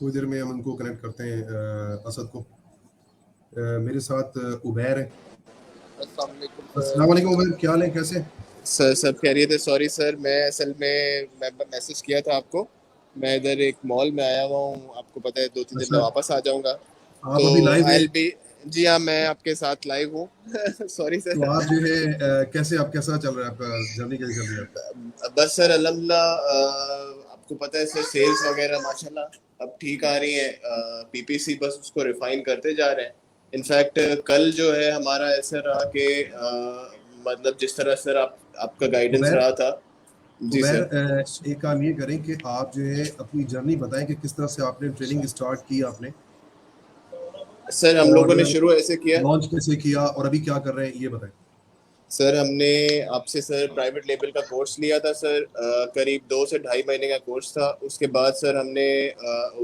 थोड़ी देर में हम उनको कनेक्ट करते हैं असद को। मेरे साथ उबैर है। अस्सलाम वालेकुम उबैर, क्या हाल है, कैसे? सर सब खैरियत है। सॉरी सर, मैं असल में मैं मैसेज किया था आपको। मैं इधर एक मॉल में आया हुआ हूँ, आपको पता है 2-3 दिन में अच्छा, वापस आ जाऊंगा। आप तो अभी लाइव आई हैं? Will be. जी हाँ, मैं आपके साथ लाइव हूँ। सॉरी तो सर। आप जो है कैसे, आप कैसा चल रहा है, आपका जर्नी कैसी चल रही है आपकी? बस सर अल्हम्दुलिल्लाह, आपको पता है सर, सेल्स वगैरह माशाल्लाह अब ठीक आ रही हैं। पीपीसी बस उसको रिफाइन करते जा रहे हैं। इनफैक्ट कल जो है हमारा ऐसा रहा कि मतलब जिस तरह सर आपका गाइडेंस उबैर, रहा था। जी उबैर सर। एक काम ये करें कि आप जो है अपनी जर्नी बताएं कि किस तरह से आपने ट्रेनिंग स्टार्ट की आपने, सर हम और लोगों ने शुरू ऐसे किया। लॉन्च कैसे किया और अभी क्या कर रहे हैं, ये बताएं। सर हमने आपसे सर प्राइवेट लेवल का कोर्स लिया था सर। करीब 2 से ढाई महीने का कोर्स था। उसके बाद सर हमने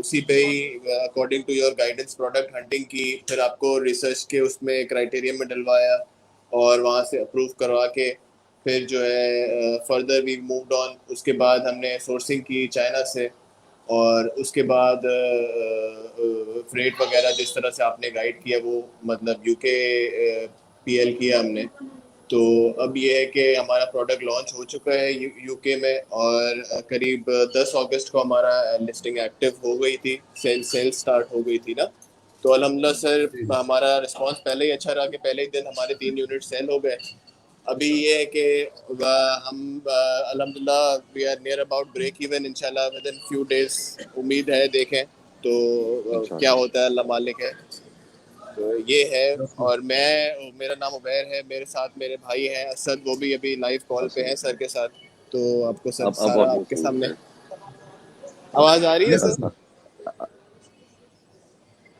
उसी पे ही according to your guidance product hunting की। फिर आपको रिसर्च के उसमें क्राइटेरिया में डलवाया और वहाँ से अप्रूव करवा के फिर जो है फर्दर वी मूव्ड ऑन। उसके बाद हमने सोर्सिंग की चाइना से। और उसके बाद फ्रेट वगैरह जिस तरह से आपने गाइड किया वो मतलब यूके पीएल किया हमने। तो अब ये है कि हमारा प्रोडक्ट लॉन्च हो चुका है यूके में। और करीब 10 अगस्त को हमारा लिस्टिंग एक्टिव हो गई थी। सेल स्टार्ट हो गई थी ना। तो अल्हम्दुलिल्लाह सर जी जी। हमारा रिस्पांस पहले ही अच्छा रहा कि पहले ही दिन हमारे 3 यूनिट सेल हो गए। अभी ये है कि हम अल्हम्दुलिल्लाह we are near about break even इंशाल्लाह विद इन फ्यू डेज। उम्मीद है, देखें तो क्या इंशाल्लाह। होता है, अल्लाह मालिक है। तो ये है। और मैं, मेरा नाम उबैर है, मेरे साथ मेरे भाई हैं असद, वो भी अभी लाइव कॉल पे असद। हैं सर के साथ। तो आपको सर अब सारा ऑडियो आपके सही सामने है। आवाज़ आ रही है यस सर? असद।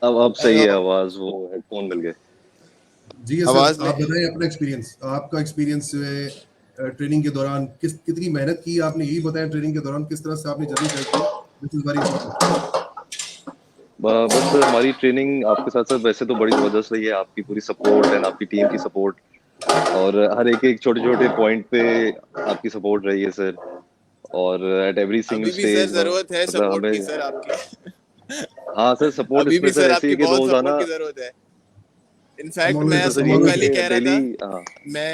अब सही हेलो, है आवाज, वो हेडफोन मिल गए। जी असद, आवाज़ में। आप बताएं अपना एक्सपीरियंस, आपका एक्सपीरियंस जो है ट्रेनिंग के दौरान कितनी मेहनत की आपने, यही बताया। ट्रेनिंग के दौरान किस तरह से आपने जर्नी तय की, दिस इज वेरी इंपॉर्टेंट। बस हमारी ट्रेनिंग आपके साथ साथ वैसे तो बड़ी जबरदस्त रही है। आपकी पूरी सपोर्ट एंड आपकी टीम की सपोर्ट, और हर एक एक छोटे छोटे पॉइंट पे आपकी सपोर्ट रही है सर। और एट एवरी सिंगल अभी भी सर स्टेज ज़रूरत है मतलब सपोर्ट की हमें। सर आपकी। हाँ सर, सपोर्ट अभी इसमें भी सर सर ऐसी है आपकी कि बहुत रोजाना। सपोर्ट की ज़रूरत है। I'm इनफैक्ट मैं always तो सर असद I'm को यही है always कल ही कि कह रहा डेली। था। हाँ। मैं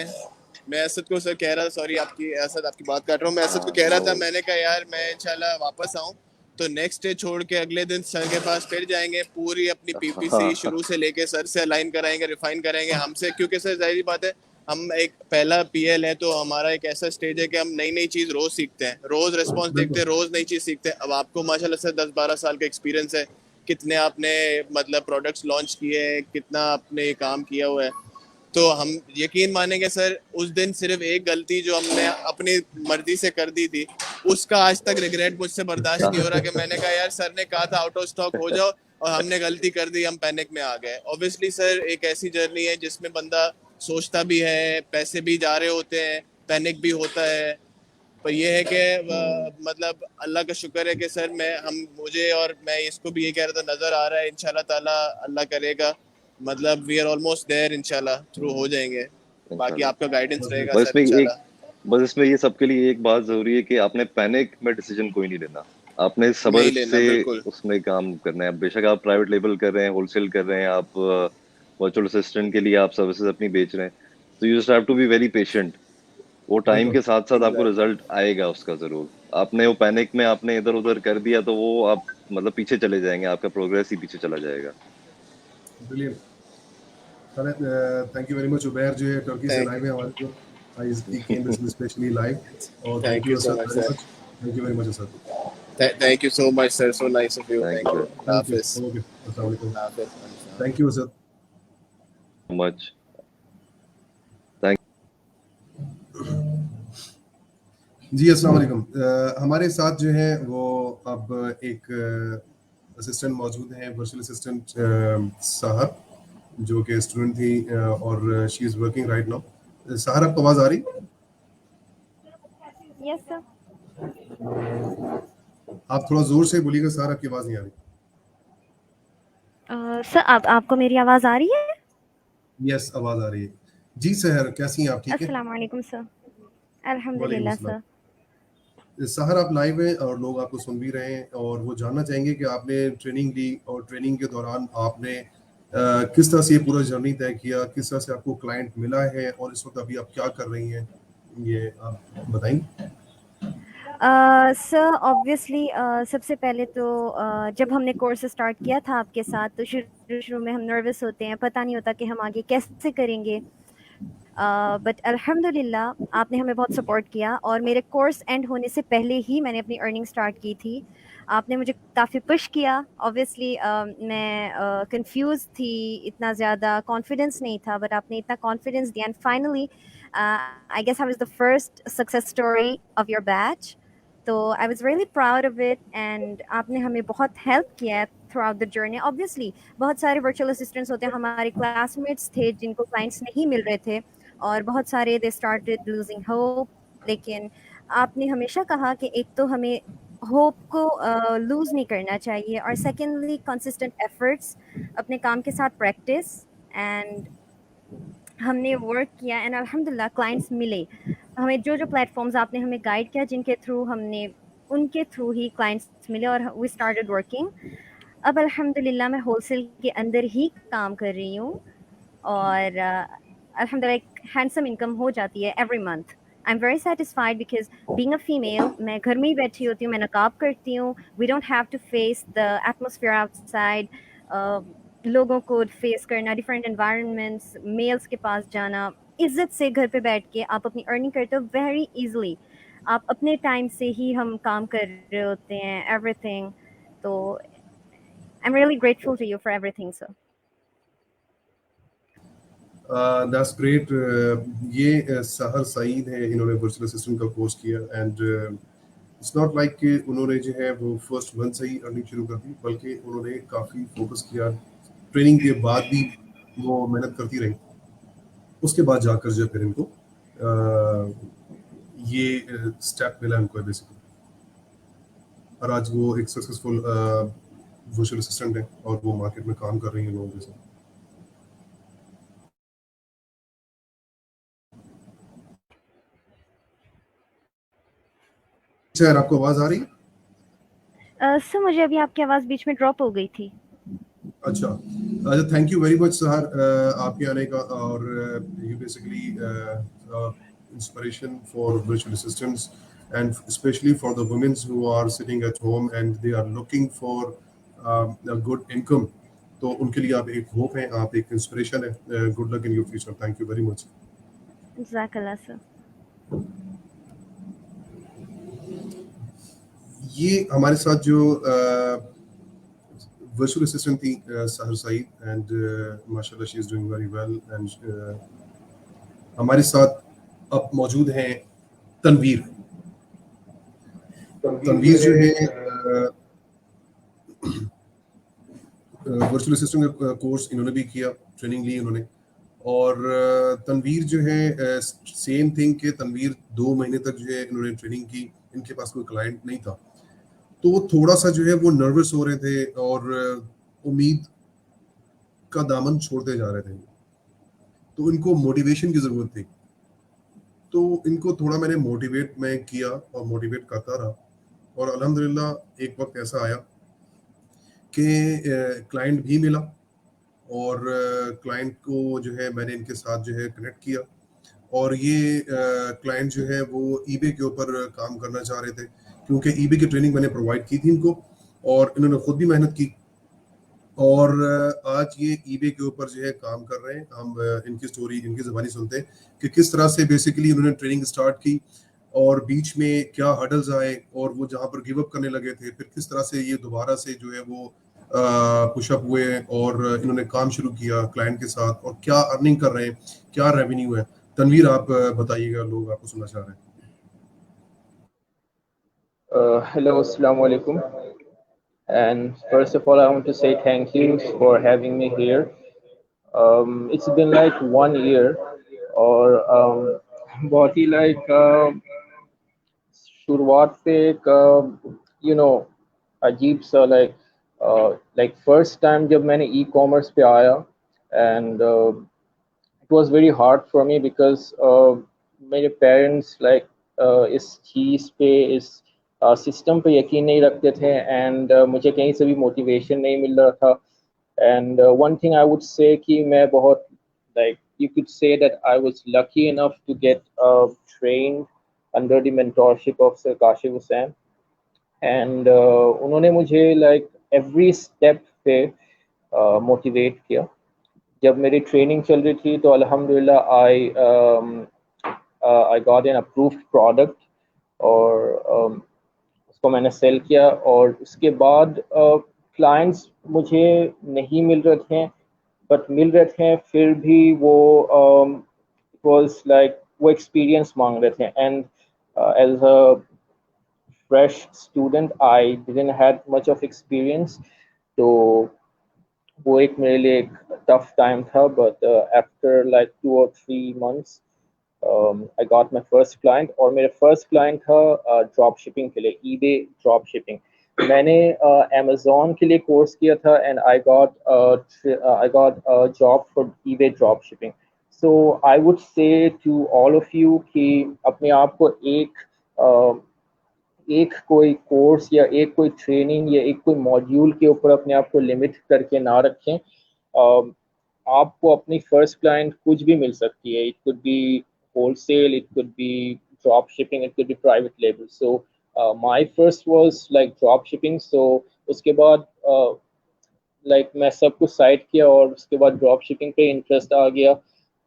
मैं असद को सर कह रहा था, सॉरी आपकी असद आपकी बात काट रहा हूँ। मैं असद को हाँ, कह रहा नो था, वरीज। मैंने कहा यार मैं इंशाल्लाह वापस आऊँ तो नेक्स्ट डे छोड़ के अगले दिन सर के पास फिर जाएंगे, पूरी अपनी पीपीसी हाँ शुरू से लेके सर से अलाइन कराएंगे, रिफाइन कराएंगे हमसे। क्योंकि सर जाहिर बात है, हम एक पहला पीएल है तो हमारा एक ऐसा स्टेज है कि हम नई नई चीज़ रोज़ सीखते हैं, रोज़ रिस्पॉन्स देखते बिल्कुल। हैं, रोज़ नई चीज़ सीखते हैं। अब आपको माशाल्लाह से 10-12 साल का एक्सपीरियंस है। कितने आपने मतलब प्रोडक्ट्स लॉन्च किए हैं, कितना आपने काम किया हुआ है। तो हम यकीन मानेंगे सर, उस दिन सिर्फ एक गलती जो हमने अपनी मर्जी से कर दी थी, उसका आज तक रिग्रेट मुझसे बर्दाश्त नहीं हो रहा। कि मैंने कहा यार सर ने कहा था आउट ऑफ स्टॉक हो जाओ और हमने गलती कर दी, हम पैनिक में आ गए। ऑब्वियसली सर एक ऐसी जर्नी है जिसमें बंदा सोचता भी है, पैसे भी जा रहे होते हैं, पैनिक भी होता है। पर ये है कि मतलब अल्लाह का शुक्र है कि सर मैं हम मुझे और मैं इसको भी ये कह रहा था, नज़र आ रहा है इंशाल्लाह ताला, अल्लाह करेगा मतलब वी आर ऑलमोस्ट देयर, इंशाल्लाह थ्रू हो जाएंगे। बाकी इंशाल्लाह। आपका गाइडेंस रहेगा बस सर इसमें एक इंशाल्लाह। बस इसमें ये सबके लिए एक बात जरूरी है कि आपने पैनिक में डिसीजन कोई नहीं लेना। आपने सब्र नहीं लेना से बिल्कुल। उसमें काम करना है। बेशक आप प्राइवेट लेबल कर रहे हैं, होलसेल कर रहे हैं, आप वर्चुअल असिस्टेंट के लिए आप सर्विसेज अपनी बेच रहे हैं, तो you just have to be very patient. वो टाइम बिल्कुल। के साथ साथ आपको एग्जैक्टली। रिजल्ट आएगा उसका जरूर। आपने वो पैनिक में आपने इधर उधर कर दिया तो वो आप मतलब पीछे चले जाएंगे, आपका प्रोग्रेस ही पीछे चला जाएगा। Brilliant. Thank you very much Ubair जो है टर्की से थैंक लाइव है हमारे को। I he came specially live. और thank thank you you so Asad much very sir. Much, thank you very much Asad. Thank you so much sir, so nice of you. Thank you thank you, sir. अल्लाह thank you. हाफिज। Okay, अस्सलाम वालेकुम। अल्लाह हाफिज। Thank you Asad. Much. Thank. जी अस्सलाम वालेकुम। हमारे साथ जो है वो अब एक असिस्टेंट मौजूद हैं, वर्चुअल असिस्टेंट साहर, जो कि स्टूडेंट थी और she is working right now. Sahar, आपको आवाज़ आ रही? Yes sir. आप थोड़ा जोर से बोलिएगा, साहर आपकी आवाज़ नहीं आ रही। सर आपको मेरी आवाज़ आ रही है? यस, आवाज़ आ रही है। जी सहर, कैसी हैं आप, ठीक है? अस्सलाम वालेकुम सर। वालेकुम अल्हम्दुलिल्लाह सलाम। सर। सहर आप लाइव हैं और लोग आपको सुन भी रहे हैं और वो जानना चाहेंगे कि आपने ट्रेनिंग ली और ट्रेनिंग के दौरान आपने किस तरह से ये पूरा जर्नी तय किया, किस तरह से आपको क्लाइंट मिला है और इस वक्त अभी आप क्या कर रही हैं, ये आप बताएंगे। सर ऑब्वियसली सबसे पहले तो जब हमने कोर्स स्टार्ट किया था आपके साथ तो शुरू शुरू में हम नर्वस होते हैं, पता नहीं होता कि हम आगे कैसे करेंगे, बट अल्हम्दुलिल्लाह आपने हमें बहुत सपोर्ट किया और मेरे कोर्स एंड होने से पहले ही मैंने अपनी अर्निंग स्टार्ट की थी। आपने मुझे काफ़ी पुश किया। ऑब्वियसली मैं कंफ्यूज थी, इतना ज़्यादा कॉन्फिडेंस नहीं था, बट आपने इतना कॉन्फिडेंस दिया and finally I guess I was the first success story of your batch. तो I was really proud of it and आपने हमें बहुत हेल्प किया है throughout the journey. Obviously बहुत सारे वर्चुअल असिस्टेंट्स होते हैं, हमारे क्लासमेट्स थे जिनको क्लाइंट्स नहीं मिल रहे थे और बहुत सारे दे स्टार्टेड लूजिंग होप, लेकिन आपने हमेशा कहा कि एक तो हमें होप को लूज़ नहीं करना चाहिए और सेकेंडली कंसिस्टेंट एफर्ट्स, अपने काम के साथ प्रैक्टिस, एंड हमने वर्क किया एंड अल्हम्दुलिल्लाह क्लाइंट्स मिले हमें। जो जो प्लेटफॉर्म्स आपने हमें गाइड किया जिनके थ्रू हमने उनके थ्रू ही क्लाइंट्स मिले और वी स्टार्टेड वर्किंग। अब अल्हम्दुलिल्लाह मैं होलसेल के अंदर ही काम कर रही हूँ और अल्हम्दुलिल्लाह एक हैंडसम इनकम हो जाती है every month. I am very satisfied because being a female मैं घर में ही बैठी होती हूँ, मैं नकाब करती हूँ, we don't have to face the atmosphere outside, लोगों को फेस करना, डिफरेंट एनवायरनमेंट्स, मेल्स के पास जाना। इज्जत से घर पे बैठ के आप अपनी अर्निंग करते हो वेरी इजीली। आप अपने टाइम से ही हम काम कर रहे होते हैं एवरीथिंग। तो I am really grateful to you for everything sir. That's great. ये सहर सईद है, इन्होंने वर्चुअल असिस्टेंट का कोर्स किया एंड इट्स नॉट लाइक कि उन्होंने जो है वो फर्स्ट मंथ से ही अर्निंग शुरू कर दी, बल्कि उन्होंने काफ़ी फोकस किया, ट्रेनिंग के बाद भी वो मेहनत करती रही, उसके बाद जाकर जो फिर इनको ये स्टेप मिला इनको बेसिकली, और आज वो एक सक्सेसफुल वर्चुअल असिस्टेंट है और वो मार्केट में काम कर रही हैं लोगों के साथ। सर आपको आवाज आ रही है? सर मुझे अभी आपकी आवाज़ बीच में ड्रॉप हो गई थी। अच्छा, थैंक यू वेरी मच सहर आपके आने का, और you basically inspiration for virtual assistants and especially for the women who are sitting at home and they are looking for a good income, तो उनके लिए आप एक होप हैं, आप एक इंस्पिरेशन है। Good luck in your future, thank you very much. जज़ाकल्लाह सर। ये हमारे साथ जो वर्चुअल असिस्टेंट थी सहर सईद एंड माशाल्लाह she is doing very well, and हमारे साथ अब मौजूद हैं तनवीर। तनवीर जो है वर्चुअल असिस्टेंट का कोर्स इन्होंने भी किया, ट्रेनिंग ली इन्होंने, और तनवीर जो है सेम थिंग के तनवीर 2 महीने तक जो है इन्होंने ट्रेनिंग की, इनके पास कोई क्लाइंट नहीं था, तो वो थोड़ा सा जो है वो नर्वस हो रहे थे और उम्मीद का दामन छोड़ते जा रहे थे, तो इनको मोटिवेशन की जरूरत थी। तो इनको थोड़ा मैंने मोटिवेट मैं किया और मोटिवेट करता रहा, और अल्हम्दुलिल्लाह एक वक्त ऐसा आया कि क्लाइंट भी मिला, और क्लाइंट को जो है मैंने इनके साथ जो है कनेक्ट किया, और ये क्लाइंट जो है वो ईबे के ऊपर काम करना चाह रहे थे, क्योंकि ईबे की ट्रेनिंग मैंने प्रोवाइड की थी इनको और इन्होंने खुद भी मेहनत की, और आज ये ईबे के ऊपर जो है काम कर रहे हैं। हम इनकी स्टोरी इनकी ज़बानी सुनते हैं कि किस तरह से बेसिकली इन्होंने ट्रेनिंग स्टार्ट की और बीच में क्या हडल्स आए, और वो जहाँ पर गिव अप करने लगे थे फिर किस तरह से ये दोबारा से जो है वो पुशअप हुए और इन्होंने काम शुरू किया क्लाइंट के साथ, और क्या अर्निंग कर रहे हैं, क्या रेवेन्यू है। तनवीर आप बताइएगा, लोग आपको सुनना चाह रहे हैं। Hello, Assalamu alaikum. And first of all, I want to say thank you for having me here. It's been like 1 year, और बहुत ही like शुरुआत से एक अजीब सा like first time जब मैंने e-commerce पे आया, and it was very hard for me because मेरे parents like इस चीज़ पे, इस सिस्टम पे यकीन नहीं रखते थे एंड मुझे कहीं से भी मोटिवेशन नहीं मिल रहा था and one thing I would say कि मैं बहुत like you could say that I was lucky enough to get trained under the mentorship of Sir Kashif Hussain and उन्होंने मुझे like every step पे मोटिवेट किया जब मेरी ट्रेनिंग चल रही थी तो अल्हम्दुलिल्लाह I got an approved product और उसको मैंने सेल किया और उसके बाद क्लाइंट्स मुझे नहीं मिल रहे थे बट मिल रहे थे फिर भी वो वाज लाइक वो एक्सपीरियंस मांग रहे थे and as a fresh student I didn't had much of experience तो वो एक मेरे लिए एक टफ टाइम था but after like 2 or 3 months I got my first client और मेरा फर्स्ट क्लाइंट था ड्रॉप शिपिंग के लिए eBay ड्रॉप शिपिंग मैंने Amazon के लिए कोर्स किया था and I got a job for eBay drop shipping so I would say to all of you कि अपने आप को एक कोई कोर्स या एक कोई ट्रेनिंग या एक कोई मॉड्यूल के ऊपर अपने आप को लिमिट करके ना रखें आपको अपनी फर्स्ट क्लाइंट कुछ भी मिल सकती है it could be wholesale it could be drop shipping it could be private label so my first was like drop shipping so उसके बाद लाइक मैं सब कुछ साइड किया और उसके बाद ड्रॉप शिपिंग पे इंटरेस्ट आ गया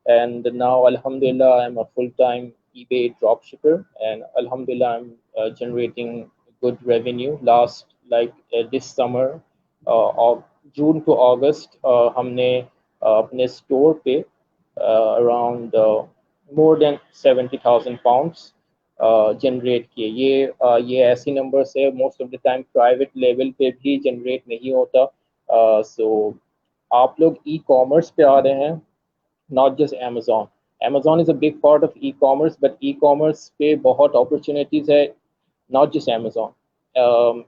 and now alhamdulillah I'm a full-time eBay dropshipper and alhamdulillah I'm generating good revenue last this summer of June to August हमने अपने store पे around more than 70,000 pounds generate किए ये ऐसी numbers है most of the time private level पे भी generate नहीं होता so आप लोग e-commerce पे आ रहे हैं not just Amazon. Amazon is a big part of e-commerce, but e-commerce पे बहुत opportunities है, not just Amazon.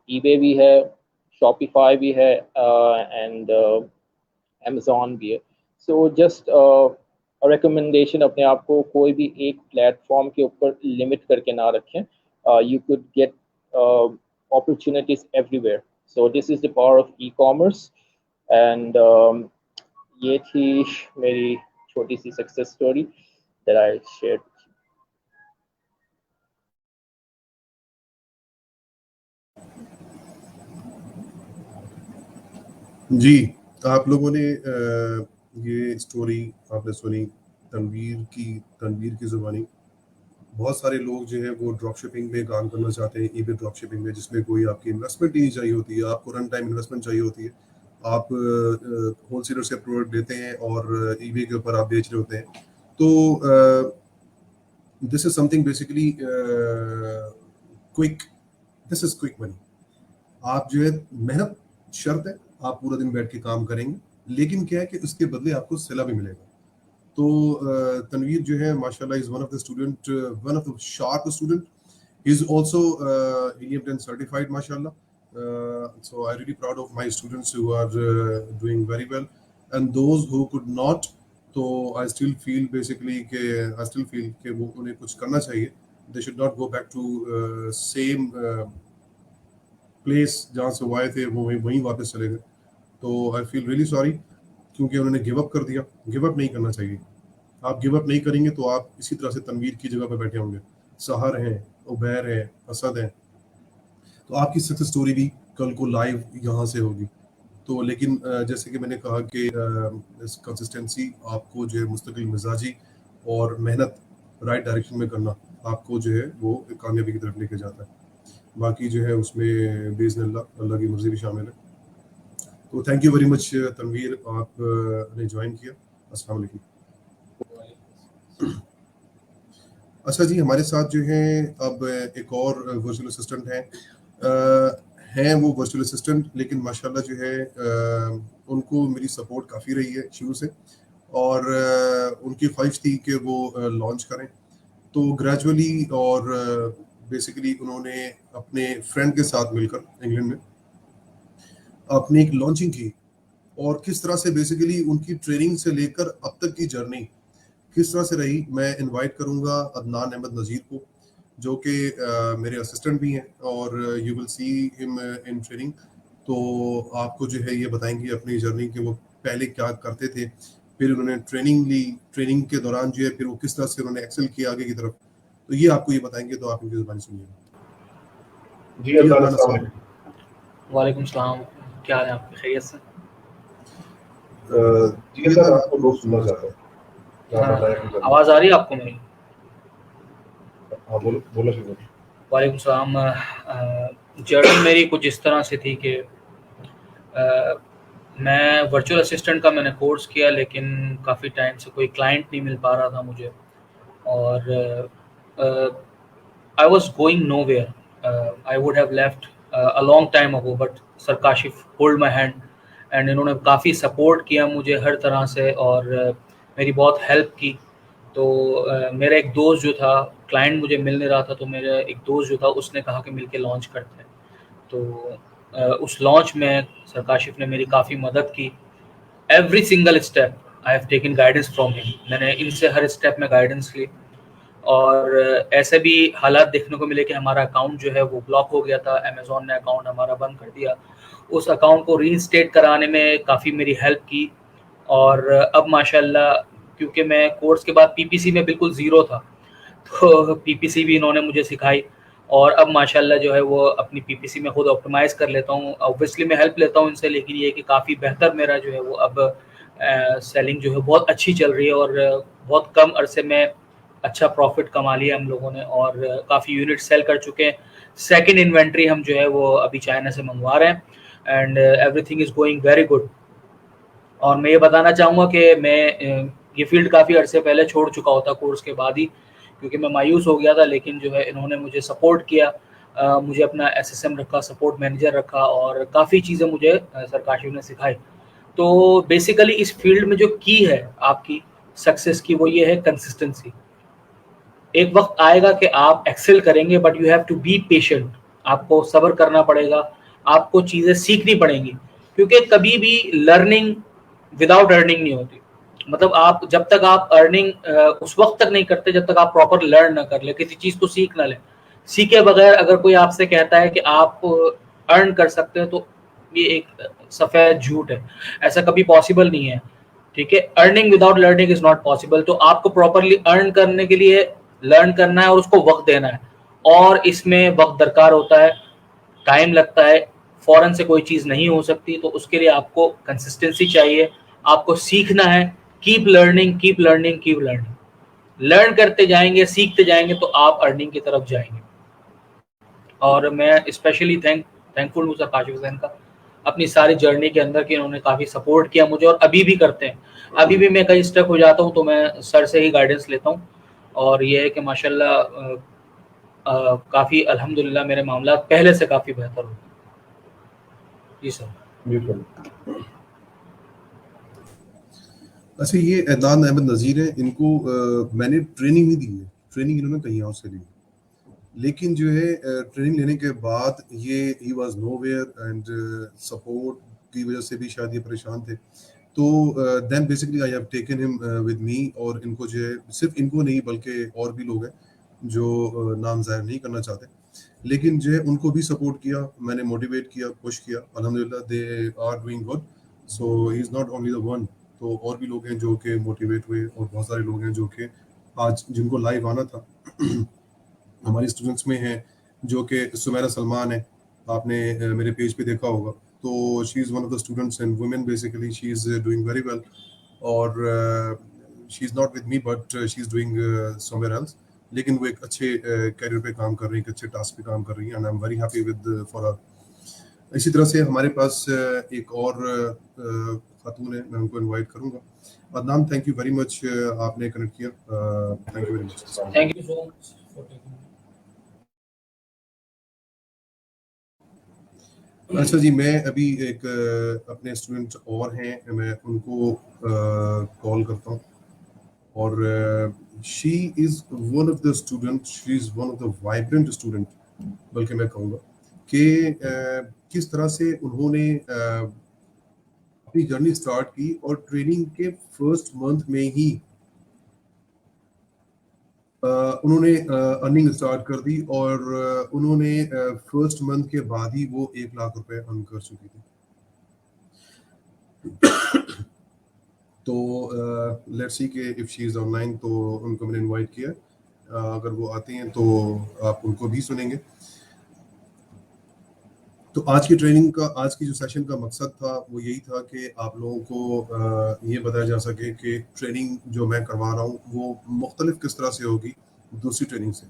eBay भी है, Shopify भी है, and Amazon भी है. So just a recommendation अपने आप को कोई भी एक platform के ऊपर limit करके ना रखें. You could get opportunities everywhere. So this is the power of e-commerce, and ये थी मेरी छोटी सी success story that I shared. जी आप लोगों ने ये स्टोरी आपने सुनी तनवीर की जुबानी बहुत सारे लोग जो है वो ड्रॉप शिपिंग में काम करना चाहते हैं eBay ड्रॉप शिपिंग में जिसमें कोई आपकी इन्वेस्टमेंट ही नहीं चाहिए होती है आपको रन टाइम इन्वेस्टमेंट चाहिए होती है आप होलसेलर से प्रोडक्ट लेते हैं और eBay के ऊपर आप बेच रहे होते हैं तो this is something basically quick this is quick money आप जो है मेहनत शर्त है आप पूरा दिन बैठ के काम करेंगे लेकिन क्या है कि उसके बदले आपको सिला भी मिलेगा तो तनवीर जो है माशाल्लाह is one of the student one of the sharp student he is also EM10 certified mashallah so I really proud of my students who are doing very well and those who could not तो I still feel basically कि वो उन्हें कुछ करना चाहिए they should not go back to same place जहाँ से वो आए थे वो वहीं वापस चले गए तो आई फील रियली सॉरी क्योंकि उन्होंने गिव अप कर दिया गिव अप नहीं करना चाहिए आप गिव अप नहीं करेंगे तो आप इसी तरह से तनवीर की जगह पर बैठे होंगे सहर हैं उबैर है असद हैं तो आपकी सक्सेस स्टोरी भी कल को लाइव यहाँ से होगी तो लेकिन जैसे कि मैंने कहा कि इस कंसिस्टेंसी आपको जो है मुस्तकिल मिजाजी और मेहनत राइट डायरेक्शन में करना आपको जो है वो कामयाबी की तरफ लेके जाता है बाकी जो है उसमें बेज़न अल्लाह की मर्जी भी शामिल है तो thank you very much Tanveer आपने ज्वाइन किया अस्सलाम वालेकुम अच्छा जी हमारे साथ जो है अब एक और वर्चुअल असिस्टेंट हैं वो वर्चुअल असिस्टेंट लेकिन माशाल्लाह जो है उनको मेरी सपोर्ट काफ़ी रही है शुरू से और उनकी ख्वाहिश थी कि वो लॉन्च करें तो ग्रेजुअली और बेसिकली उन्होंने अपने फ्रेंड के साथ मिलकर इंग्लैंड में अपनी एक लॉन्चिंग की और किस तरह से बेसिकली उनकी ट्रेनिंग से लेकर अब तक की जर्नी किस तरह से रही मैं इनवाइट करूंगा अदनान अहमद नज़ीर को जो कि मेरे असिस्टेंट भी हैं और you will see him in training. तो आपको जो है ये बताएंगे अपनी जर्नी कि वो पहले क्या करते थे, फिर उन्होंने ट्रेनिंग ली, ट्रेनिंग के दौरान जो है फिर वो किस तरह से उन्होंने एक्सेल किया आगे की तरफ, तो ये आपको ये बताएंगे। तो आप इनकी जुबानी सुनिए। जी अदनान, अस्सलाम वालेकुम। वालेकुम सलाम, क्या हाल है आपकी? खैरियत से? जी सर, आपको लोग सुनना चाहते हैं। हाँ, आवाज़ आ रही है आपको मेरी? हाँ, बोलो शुरू। वालेकुम सलाम। जर्नी मेरी कुछ इस तरह से थी कि मैं वर्चुअल असिस्टेंट का मैंने कोर्स किया, लेकिन काफ़ी टाइम से कोई क्लाइंट नहीं मिल पा रहा था मुझे, और I was going nowhere. I would have left a long time ago, but sir Kashif hold my hand and इन्होंने काफ़ी सपोर्ट किया मुझे हर तरह से, और मेरी बहुत हेल्प की। तो मेरा एक दोस्त जो था, क्लाइंट मुझे मिल नहीं रहा था, तो मेरा एक दोस्त जो था उसने कहा कि मिलके लॉन्च करते हैं। तो उस लॉन्च में सर काशिफ ने मेरी काफ़ी मदद की। Every single step I have taken guidance from him. मैंने इनसे हर स्टेप में गाइडेंस ली, और ऐसे भी हालात देखने को मिले कि हमारा अकाउंट जो है वो ब्लॉक हो गया था, अमेज़ॉन ने अकाउंट हमारा बंद कर दिया। उस अकाउंट को रीइंस्टेट कराने में काफ़ी मेरी हेल्प की, और अब माशाल्लाह, क्योंकि मैं कोर्स के बाद पीपीसी में बिल्कुल ज़ीरो था, तो पीपीसी भी इन्होंने मुझे सिखाई, और अब माशाल्लाह जो है वो अपनी पीपीसी में खुद ऑप्टिमाइज़ कर लेता हूँ। ऑब्वियसली मैं हेल्प लेता हूँ इनसे, लेकिन ये है कि काफ़ी बेहतर मेरा जो है वो अब सेलिंग जो है बहुत अच्छी चल रही है, और बहुत कम अरसे में अच्छा प्रॉफिट कमा लिया हम लोगों ने, और काफ़ी यूनिट सेल कर चुके हैं। सेकंड इन्वेंट्री हम जो है वो अभी चाइना से मंगवा रहे हैं, and everything is going very good. और मैं ये बताना चाहूँगा कि मैं ये फील्ड काफ़ी अरसे पहले छोड़ चुका होता कोर्स के बाद ही, क्योंकि मैं मायूस हो गया था, लेकिन जो है इन्होंने मुझे सपोर्ट किया, मुझे अपना एसएसएम रखा, सपोर्ट मैनेजर रखा, और काफ़ी चीज़ें मुझे सर काशिफ ने सिखाई। तो बेसिकली इस फील्ड में जो की है आपकी सक्सेस की, वो ये है कंसिस्टेंसी। एक वक्त आएगा कि आप एक्सेल करेंगे, but you have to be patient. आपको सब्र करना पड़ेगा, आपको चीज़ें सीखनी पड़ेंगी, क्योंकि कभी भी लर्निंग विदाउट अर्निंग नहीं होती। मतलब आप जब तक आप अर्निंग उस वक्त तक नहीं करते जब तक आप प्रॉपर लर्न ना कर ले, किसी चीज़ को सीख ना ले। सीखे बगैर अगर कोई आपसे कहता है कि आप अर्न कर सकते हैं, तो ये एक सफ़ेद झूठ है। ऐसा कभी पॉसिबल नहीं है, ठीक है? Earning without learning is not possible. तो आपको प्रॉपरली अर्न करने के लिए लर्न करना है और उसको वक्त देना है, और इसमें वक्त दरकार होता है, टाइम लगता है, फ़ौरन से कोई चीज़ नहीं हो सकती। तो उसके लिए आपको कंसिस्टेंसी चाहिए, आपको सीखना है। Keep learning, keep learning, keep learning. Learn करते जाएंगे, सीखते जाएंगे, तो आप अर्निंग की तरफ जाएंगे। और मैं स्पेशली थैंकफुल हूँ सर काशिफ हुसैन का अपनी सारी जर्नी के अंदर, कि इन्होंने काफ़ी सपोर्ट किया मुझे, और अभी भी करते हैं। अभी भी मैं कहीं स्टक हो जाता हूँ तो मैं सर से ही गाइडेंस लेता हूँ, और ये है कि माशाल्लाह काफ़ी अल्हम्दुलिल्लाह मेरे मामला पहले से काफ़ी बेहतर हो। जी सर। बिल्कुल। अच्छा, ये अदनान अहमद नज़ीर है, इनको मैंने ट्रेनिंग नहीं दी है, ट्रेनिंग इन्होंने कहीं और से ली, लेकिन जो है ट्रेनिंग लेने के बाद ये he was nowhere and support की वजह से भी शायद ये परेशान थे। तो then basically I have taken him with me, और इनको जो है सिर्फ इनको नहीं बल्कि और भी लोग हैं जो नाम ज़ाहिर नहीं करना चाहते, लेकिन जो है उनको भी सपोर्ट किया, मैंने मोटिवेट किया, पुश किया। अल्हम्दुलिल्लाह they are doing good, so he is not only the one. तो और भी लोग हैं जो कि मोटिवेट हुए, और बहुत सारे लोग हैं जो कि आज जिनको लाइव आना था हमारी स्टूडेंट्स में हैं, जो कि सुमैरा सलमान है, आपने मेरे पेज पे देखा होगा। तो she is one of the students and women, basically she is doing very well, और she is not with me but she is doing somewhere else, लेकिन वो एक अच्छे कैरियर पे काम कर रही है, एक अच्छे टास्क पे काम कर रही है, and I am very happy with for her. इसी तरह से हमारे पास एक और खातून है, मैं उनको इनवाइट करूंगा। Adnan, thank you very much, आपने कनेक्ट किया, thank you very much. Thank you so much for taking. अच्छा जी, मैं अभी एक अपने स्टूडेंट और हैं, मैं उनको कॉल करता हूँ, और she is one of the student, she is one of the vibrant student, बल्कि मैं कहूँगा कि किस तरह से उन्होंने अपनी जर्नी स्टार्ट की, और ट्रेनिंग के फर्स्ट मंथ में ही उन्होंने अर्निंग स्टार्ट कर दी और उन्होंने फर्स्ट मंथ के बाद ही वो 1 लाख रुपए अर्न कर चुकी थी। तो लेट्स सी कि इफ शी इज ऑनलाइन, तो उनको मैंने इनवाइट किया। अगर वो आते हैं तो आप उनको भी सुनेंगे। तो आज की ट्रेनिंग का, आज की जो सेशन का मकसद था वो यही था कि आप लोगों को ये बताया जा सके कि ट्रेनिंग जो मैं करवा रहा हूँ वो मुख्तलिफ किस तरह से होगी दूसरी ट्रेनिंग से।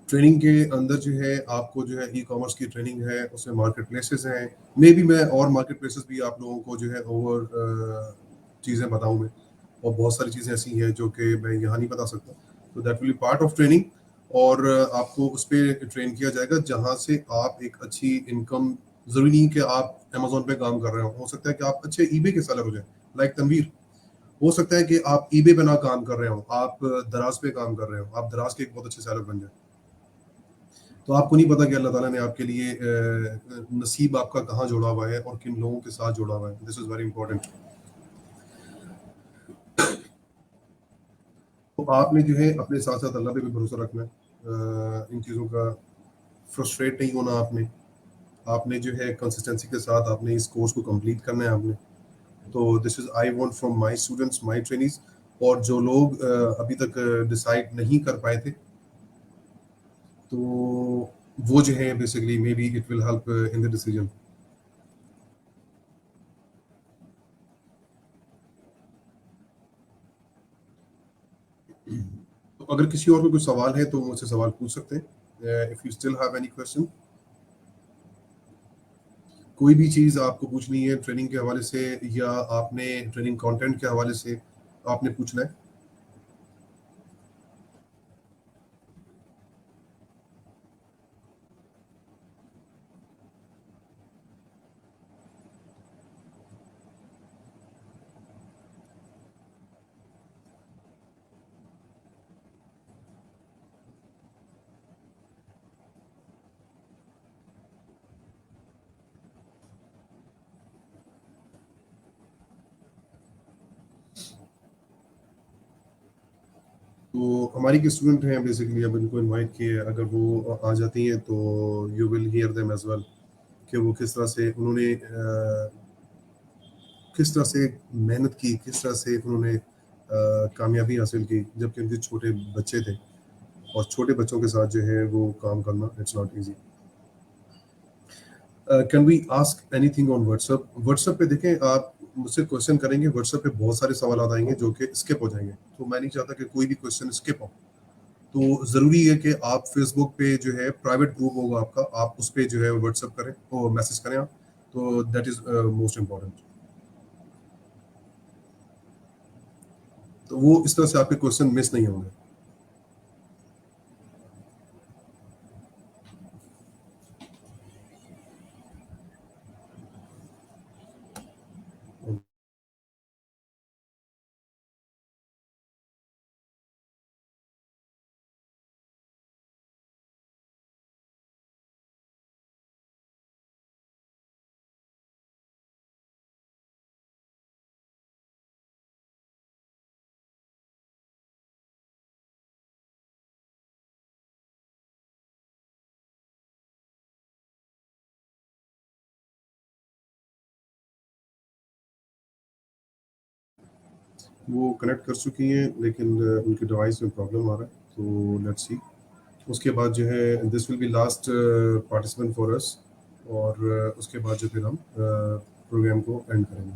ट्रेनिंग के अंदर जो है आपको जो है ई कॉमर्स की ट्रेनिंग है, उसमें मार्केट प्लेसेस हैं, मे बी मैं और मार्केट प्लेसेस भी आप लोगों को जो है ओवर चीज़ें बताऊँ मैं, और बहुत सारी चीज़ें ऐसी हैं जो कि मैं यहाँ नहीं बता सकता। तो that will be part of training, और आपको उस पर ट्रेन किया जाएगा जहाँ से आप एक अच्छी इनकम, ज़रूरी नहीं कि आप अमेजोन पे काम कर रहे हो सकता है कि आप अच्छे ईबे के सेलर हो जाए, लाइक तनवीर। हो सकता है कि आप ईबे पे ना काम कर रहे हो, आप दराज पे काम कर रहे हो, आप दराज के एक बहुत अच्छे सेलर बन जाए। तो आपको नहीं पता कि अल्लाह ताला ने आपके लिए नसीब आपका कहाँ जोड़ा हुआ है और किन लोगों के साथ जोड़ा हुआ है। This is very important. तो आपने जो है अपने साथ साथ अल्लाह पे भी भरोसा रखना है, इन चीज़ों का फ्रस्ट्रेट नहीं होना। आपने जो है कंसिस्टेंसी के साथ आपने इस कोर्स को कंप्लीट करना है आपने। तो this is I want from my students, my trainees, और जो लोग अभी तक डिसाइड नहीं कर पाए थे, तो वो जो है basically may be it will help in the decision. तो अगर किसी और को कोई सवाल है तो मुझसे सवाल पूछ सकते हैं। If you still have any question, कोई भी चीज़ आपको पूछनी है ट्रेनिंग के हवाले से या आपने ट्रेनिंग कंटेंट के हवाले से आपने पूछना है। तो हमारी की स्टूडेंट हैं बेसिकली, अब इनको इनवाइट किए, अगर वो आ जाती हैं तो you will hear them as well कि वो किस तरह से उन्होंने किस तरह से मेहनत की, किस तरह से उन्होंने कामयाबी हासिल की जबकि उनके छोटे बच्चे थे। और छोटे बच्चों के साथ जो है वो काम करना it's not easy. Can we ask anything on WhatsApp? WhatsApp पे देखें, आप मुझसे क्वेश्चन करेंगे, व्हाट्सएप पे बहुत सारे सवाल आएंगे जो कि स्किप हो जाएंगे, तो मैं नहीं चाहता कि कोई भी क्वेश्चन स्किप हो। तो ज़रूरी है कि आप फेसबुक पे जो है प्राइवेट ग्रुप होगा आपका, आप उस पर जो है व्हाट्सएप करें और मैसेज करें आप, तो दैट इज़ मोस्ट इम्पॉर्टेंट। तो वो इस तरह से आपके क्वेश्चन मिस नहीं होंगे। वो कनेक्ट कर चुकी हैं लेकिन उनके डिवाइस में प्रॉब्लम आ रहा है, तो लेट्स सी। उसके बाद जो है this will be last participant for us, और उसके बाद जो फिर हम प्रोग्राम को एंड करेंगे।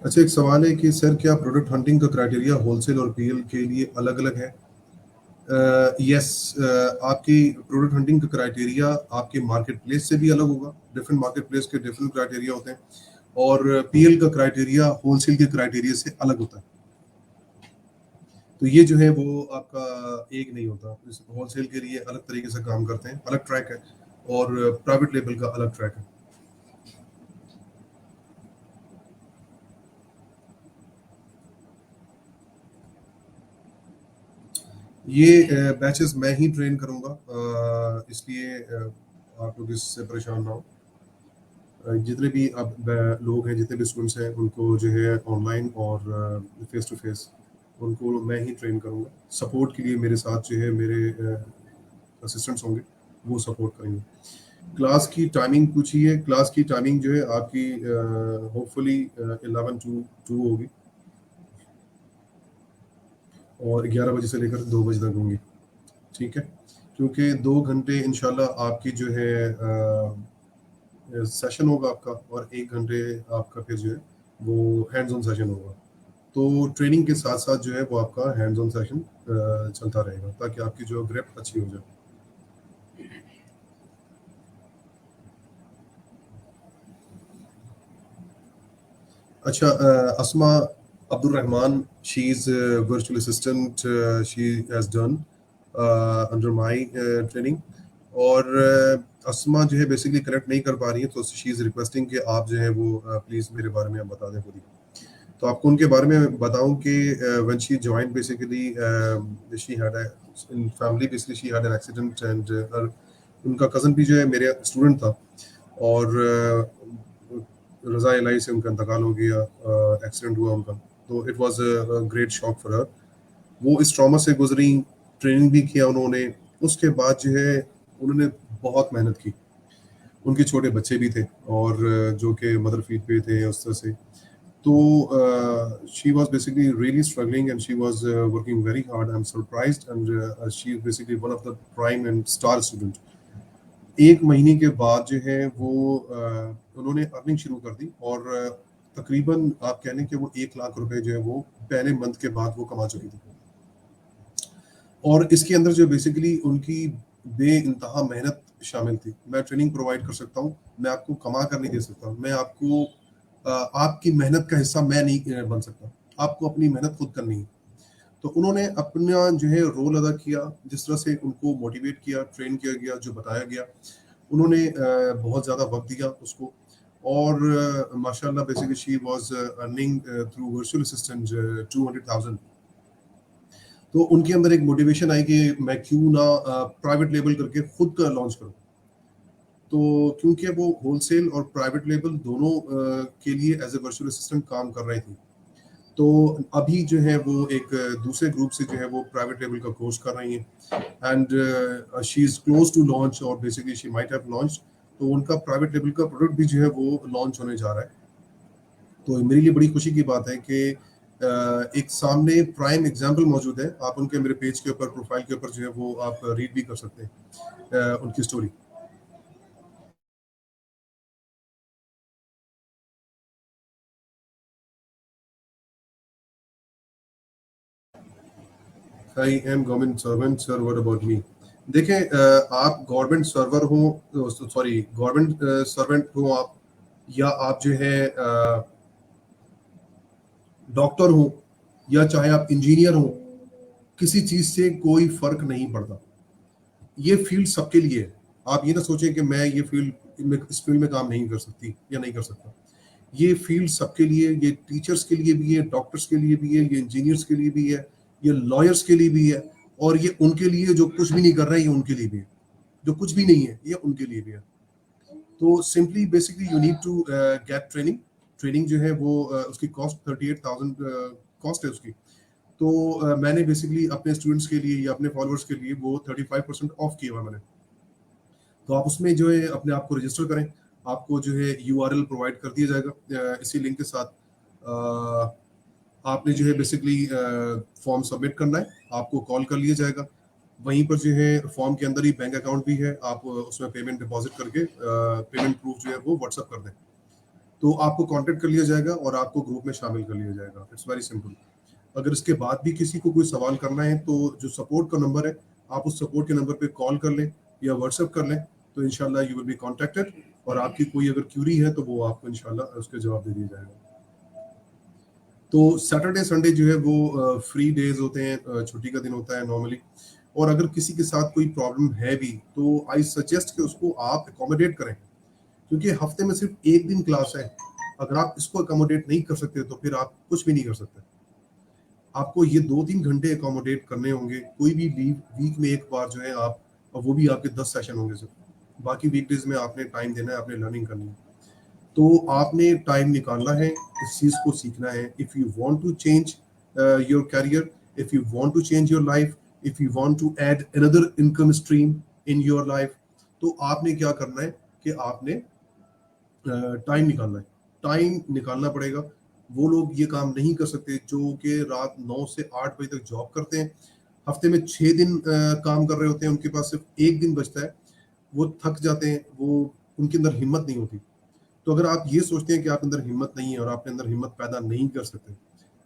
अच्छा, एक सवाल है कि सर क्या प्रोडक्ट हंटिंग का क्राइटेरिया होलसेल और पीएल के लिए अलग अलग है? यस, आपकी प्रोडक्ट हंटिंग का क्राइटेरिया आपके मार्केट प्लेस से भी अलग होगा। डिफरेंट मार्केट प्लेस के डिफरेंट क्राइटेरिया होते हैं, और पीएल का क्राइटेरिया होलसेल के क्राइटेरिया से अलग होता है। तो ये जो है वो आपका एक नहीं होता। होलसेल के लिए अलग तरीके से काम करते हैं, अलग ट्रैक है, और प्राइवेट लेबल का अलग ट्रैक है। ये बैचेस मैं ही ट्रेन करूंगा, इसलिए आप लोग इससे परेशान ना हो। जितने भी अब लोग हैं, जितने भी स्टूडेंट्स हैं, उनको जो है ऑनलाइन और फेस टू फेस उनको मैं ही ट्रेन करूँगा। सपोर्ट के लिए मेरे साथ जो है मेरे असिस्टेंट्स होंगे, वो सपोर्ट करेंगे। क्लास की टाइमिंग पूछी है। क्लास की टाइमिंग जो है आपकी होपफुली 11 to 2 होगी और 11 बजे से लेकर 2 बजे तक होंगी, ठीक है? क्योंकि 2 घंटे इंशाल्लाह आपकी जो है सेशन होगा आपका, और 1 घंटे आपका फिर जो है वो हैंड्स ऑन सेशन होगा। तो ट्रेनिंग के साथ साथ जो है वो आपका हैंड्स ऑन सेशन चलता रहेगा, ताकि आपकी जो ग्रिप अच्छी हो जाए। अच्छा, अस्मा Abdul Rahman, she's a virtual assistant. She has done under my training. और अस्मा जो है बेसिकली कनेक्ट नहीं कर पा रही है, तो शी इज रिक्वेस्टिंग कि आप जो है वो प्लीज मेरे बारे में आप बता दें खुद ही। तो आपको उनके बारे में बताऊं कि when she joined basically she had in family basically she had an accident and उनका कजन भी जो है मेरे स्टूडेंट था, और रज़ा इलाही से उनका इंतकाल हो गया, एक्सीडेंट हुआ उनका। तो it was a great shock for her. वो इस ट्रॉमा से गुजरी, ट्रेनिंग भी किया उन्होंने। उसके बाद जो है उन्होंने बहुत मेहनत की। उनके छोटे बच्चे भी थे और जो कि मदर फीड पे थे उस तरह से। तो she was basically really struggling and she was working very hard. I am surprised and she is basically one of the prime and star student. 1 महीने के बाद जो है वो उन्होंने अर्निंग शुरू कर दी, और तकरीबन आप कह लें कि वो 1 लाख रुपए जो है वो पहले मंथ के बाद वो कमा चुकी थी। और इसके अंदर जो बेसिकली उनकी बेइंतहा मेहनत शामिल थी। मैं ट्रेनिंग प्रोवाइड कर सकता हूँ, मैं आपको कमा कर नहीं दे सकता, मैं आपको आपकी मेहनत का हिस्सा मैं नहीं बन सकता, आपको अपनी मेहनत खुद करनी है। तो उन्होंने अपना जो है रोल अदा किया, जिस तरह से उनको मोटिवेट किया, ट्रेन किया गया, जो बताया गया, उन्होंने बहुत ज़्यादा वक्त दिया उसको। और माशाल्लाह basically she was earning through virtual assistant 200,000। तो उनके अंदर एक मोटिवेशन आई कि मैं क्यों ना प्राइवेट लेबल करके खुद का लॉन्च करूं। तो क्योंकि वो होलसेल और प्राइवेट लेबल दोनों के लिए एज ए वर्चुअल असिस्टेंट काम कर रही थी, तो अभी जो है वो एक दूसरे ग्रुप से जो है वो प्राइवेट लेबल का कोर्स कर रही हैं and she is close to launch, और basically she might have launch. तो उनका प्राइवेट लेबल का प्रोडक्ट भी जो है वो लॉन्च होने जा रहा है। तो मेरे लिए बड़ी खुशी की बात है कि एक सामने प्राइम एग्जाम्पल मौजूद है। आप उनके मेरे पेज के ऊपर, प्रोफाइल के ऊपर जो है वो आप रीड भी कर सकते हैं उनकी story. I am government servant sir, what about me? देखें, आप गवर्नमेंट सर्वर हो, सॉरी गवर्नमेंट सर्वेंट हो आप, या आप जो है डॉक्टर हो, या चाहे आप इंजीनियर हो, किसी चीज से कोई फर्क नहीं पड़ता। ये फील्ड सबके लिए है। आप ये ना सोचें कि मैं ये फील्ड में, इस फील्ड में काम नहीं कर सकती या नहीं कर सकता। ये फील्ड सबके लिए, ये टीचर्स के लिए भी है, डॉक्टर्स के लिए भी है, ये इंजीनियर्स के लिए भी है, ये लॉयर्स के लिए भी है, और ये उनके लिए जो कुछ भी नहीं कर रहे हैं, ये उनके लिए भी है। जो कुछ भी नहीं है, ये उनके लिए भी है। तो simply basically you need to get training. Training जो है वो उसकी कॉस्ट 38,000 कॉस्ट है उसकी। तो मैंने बेसिकली अपने स्टूडेंट्स के लिए या अपने फॉलोअर्स के लिए वो 35% ऑफ किया हुआ मैंने। तो आप उसमें जो है अपने आप को रजिस्टर करें। आपको जो है URL प्रोवाइड कर दिया जाएगा इसी लिंक के साथ। आपने जो है बेसिकली फॉर्म सबमिट करना है, आपको कॉल कर लिया जाएगा। वहीं पर जो है फॉर्म के अंदर ही बैंक अकाउंट भी है, आप उसमें पेमेंट डिपॉजिट करके पेमेंट प्रूफ जो है वो व्हाट्सअप कर दें, तो आपको कांटेक्ट कर लिया जाएगा और आपको ग्रुप में शामिल कर लिया जाएगा। It's very simple. अगर इसके बाद भी किसी को कोई सवाल करना है, तो जो सपोर्ट का नंबर है, आप उस सपोर्ट के नंबर पे कॉल कर लें या व्हाट्सएप कर लें, तो इंशाल्लाह यू विल बी कॉन्टेक्टेड, और आपकी कोई अगर क्यूरी है तो वो आपको इंशाल्लाह उसके जवाब दे दिया जाएगा। तो सैटरडे संडे जो है वो फ्री डेज होते हैं, छुट्टी का दिन होता है नॉर्मली। और अगर किसी के साथ कोई प्रॉब्लम है भी, तो आई सजेस्ट कि उसको आप अकोमोडेट करें, क्योंकि हफ्ते में सिर्फ 1 दिन क्लास है। अगर आप इसको अकोमोडेट नहीं कर सकते तो फिर आप कुछ भी नहीं कर सकते। आपको ये 2-3 घंटे अकोमोडेट करने होंगे। कोई भी वीक में एक बार जो है आप, और वो भी आपके 10 सेशन होंगे सिर्फ। बाकी वीकडेज में आपने टाइम देना है, आपने लर्निंग करनी है। तो आपने टाइम निकालना है, इस चीज़ को सीखना है. If you want to change your career, if you want to change your life, if you want to add another income stream in your life, तो आपने क्या करना है कि आपने टाइम निकालना है. टाइम निकालना पड़ेगा. वो लोग ये काम नहीं कर सकते जो कि रात 9 से 8 बजे तक जॉब करते हैं, हफ्ते में 6 दिन काम कर रहे होते हैं, उनके पास सिर्फ एक दिन बचता है, वो थक जाते हैं, वो उनके अंदर हिम्मत नहीं होती. तो अगर आप ये सोचते हैं कि आप अंदर हिम्मत नहीं है और आपके अंदर हिम्मत पैदा नहीं कर सकते,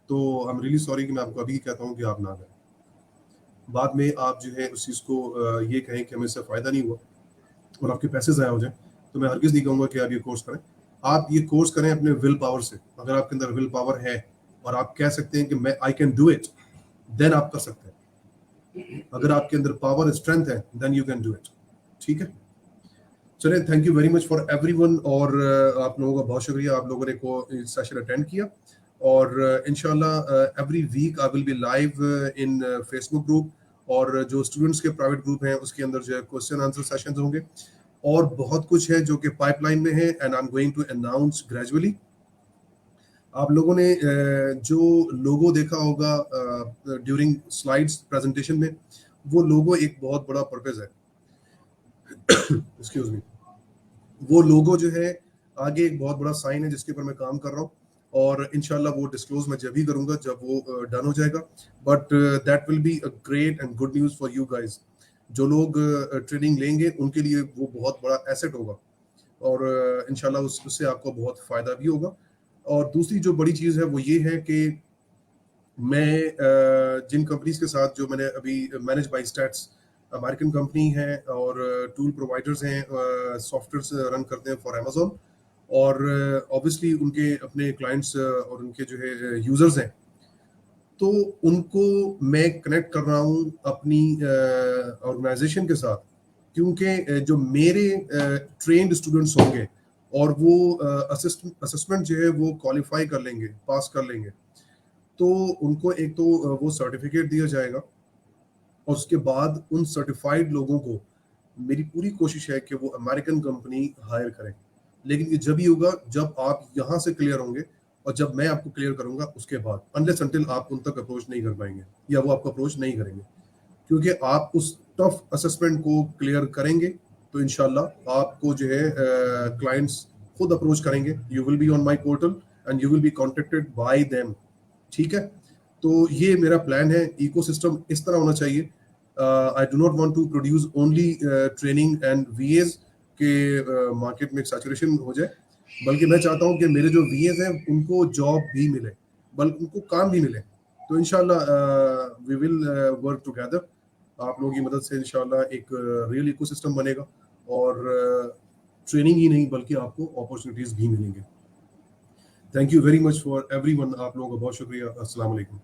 तो आई एम रियली सॉरी कि मैं आपको अभी कहता हूँ कि आप ना करें. बाद में आप जो है उस चीज़ को ये कहें कि हमें इससे फ़ायदा नहीं हुआ और आपके पैसे ज़ाया हो जाए, तो मैं हरगिज़ नहीं कहूँगा कि आप ये कोर्स करें. आप ये कोर्स करें अपने विल पावर से. अगर आपके अंदर विल पावर है और आप कह सकते हैं कि मैं I can do it, then आप कर सकते हैं. अगर आपके अंदर पावर स्ट्रेंथ है, then you can do it. ठीक है, चलिए, thank you very much for everyone. और आप लोगों का बहुत शुक्रिया, आप लोगों ने को सेशन अटेंड किया. और इंशाल्लाह every week I will be live in Facebook group, और जो स्टूडेंट्स के प्राइवेट ग्रुप हैं उसके अंदर जो है क्वेश्चन आंसर सेशंस होंगे, और बहुत कुछ है जो कि पाइपलाइन में है, and I am going to announce gradually. आप लोगों ने जो लोगो देखा होगा ड्यूरिंग स्लाइड्स प्रेजेंटेशन में, वो लोगो एक बहुत बड़ा पर्पस है. Excuse me. वो लोगो जो है आगे एक बहुत बड़ा साइन है जिसके ऊपर मैं काम कर रहा हूँ, और इंशाल्लाह वो डिस्क्लोज मैं जब भी करूंगा जब वो डन हो जाएगा. But that will be a great and good news for you guys. जो लोग ट्रेनिंग लेंगे उनके लिए वो बहुत बड़ा एसेट होगा, और इंशाल्लाह उससे आपको बहुत फ़ायदा भी होगा. और दूसरी जो बड़ी चीज़ है वो ये है कि मैं जिन कंपनीज के साथ जो मैंने अभी manage by stats American company है, और टूल प्रोवाइडर्स हैं, सॉफ्टवेयर रन करते हैं फॉर अमेजोन, और ऑब्वियसली उनके अपने क्लाइंट्स और उनके जो है यूजर्स हैं, तो उनको मैं कनेक्ट कर रहा हूँ अपनी ऑर्गेनाइजेशन के साथ. क्योंकि जो मेरे ट्रेंड स्टूडेंट्स होंगे और वो असेसमेंट जो है वो क्वालिफाई कर लेंगे, पास कर लेंगे, तो उनको एक तो वो सर्टिफिकेट दिया जाएगा, और उसके बाद उन सर्टिफाइड लोगों को मेरी पूरी कोशिश है कि वो अमेरिकन कंपनी हायर करें. लेकिन ये जब ही होगा जब आप यहाँ से क्लियर होंगे, और जब मैं आपको क्लियर करूंगा उसके बाद, अनलेस अनटिल आप उन तक अप्रोच नहीं कर पाएंगे या वो आपको अप्रोच नहीं करेंगे. क्योंकि आप उस टफ असेसमेंट को क्लियर करेंगे तो इंशाल्लाह आपको जो है क्लाइंट्स खुद अप्रोच करेंगे. You will be on my portal and you will be contacted bye them. ठीक है, तो ये मेरा प्लान है. इकोसिस्टम इस तरह होना चाहिए. I do not want to produce only training and VAs के मार्केट में सैचुरेशन हो जाए, बल्कि मैं चाहता हूं कि मेरे जो वीएस हैं उनको जॉब भी मिले, बल्कि उनको काम भी मिले. तो इंशाल्लाह वी विल वर्क टुगेदर. आप लोगों की मदद से इंशाल्लाह एक रियल इकोसिस्टम बनेगा, और ट्रेनिंग ही नहीं बल्कि आपको अपॉर्चुनिटीज भी मिलेंगे. Thank you very much for everyone. आप लोगों का बहुत शुक्रिया. अस्सलाम वालेकुम.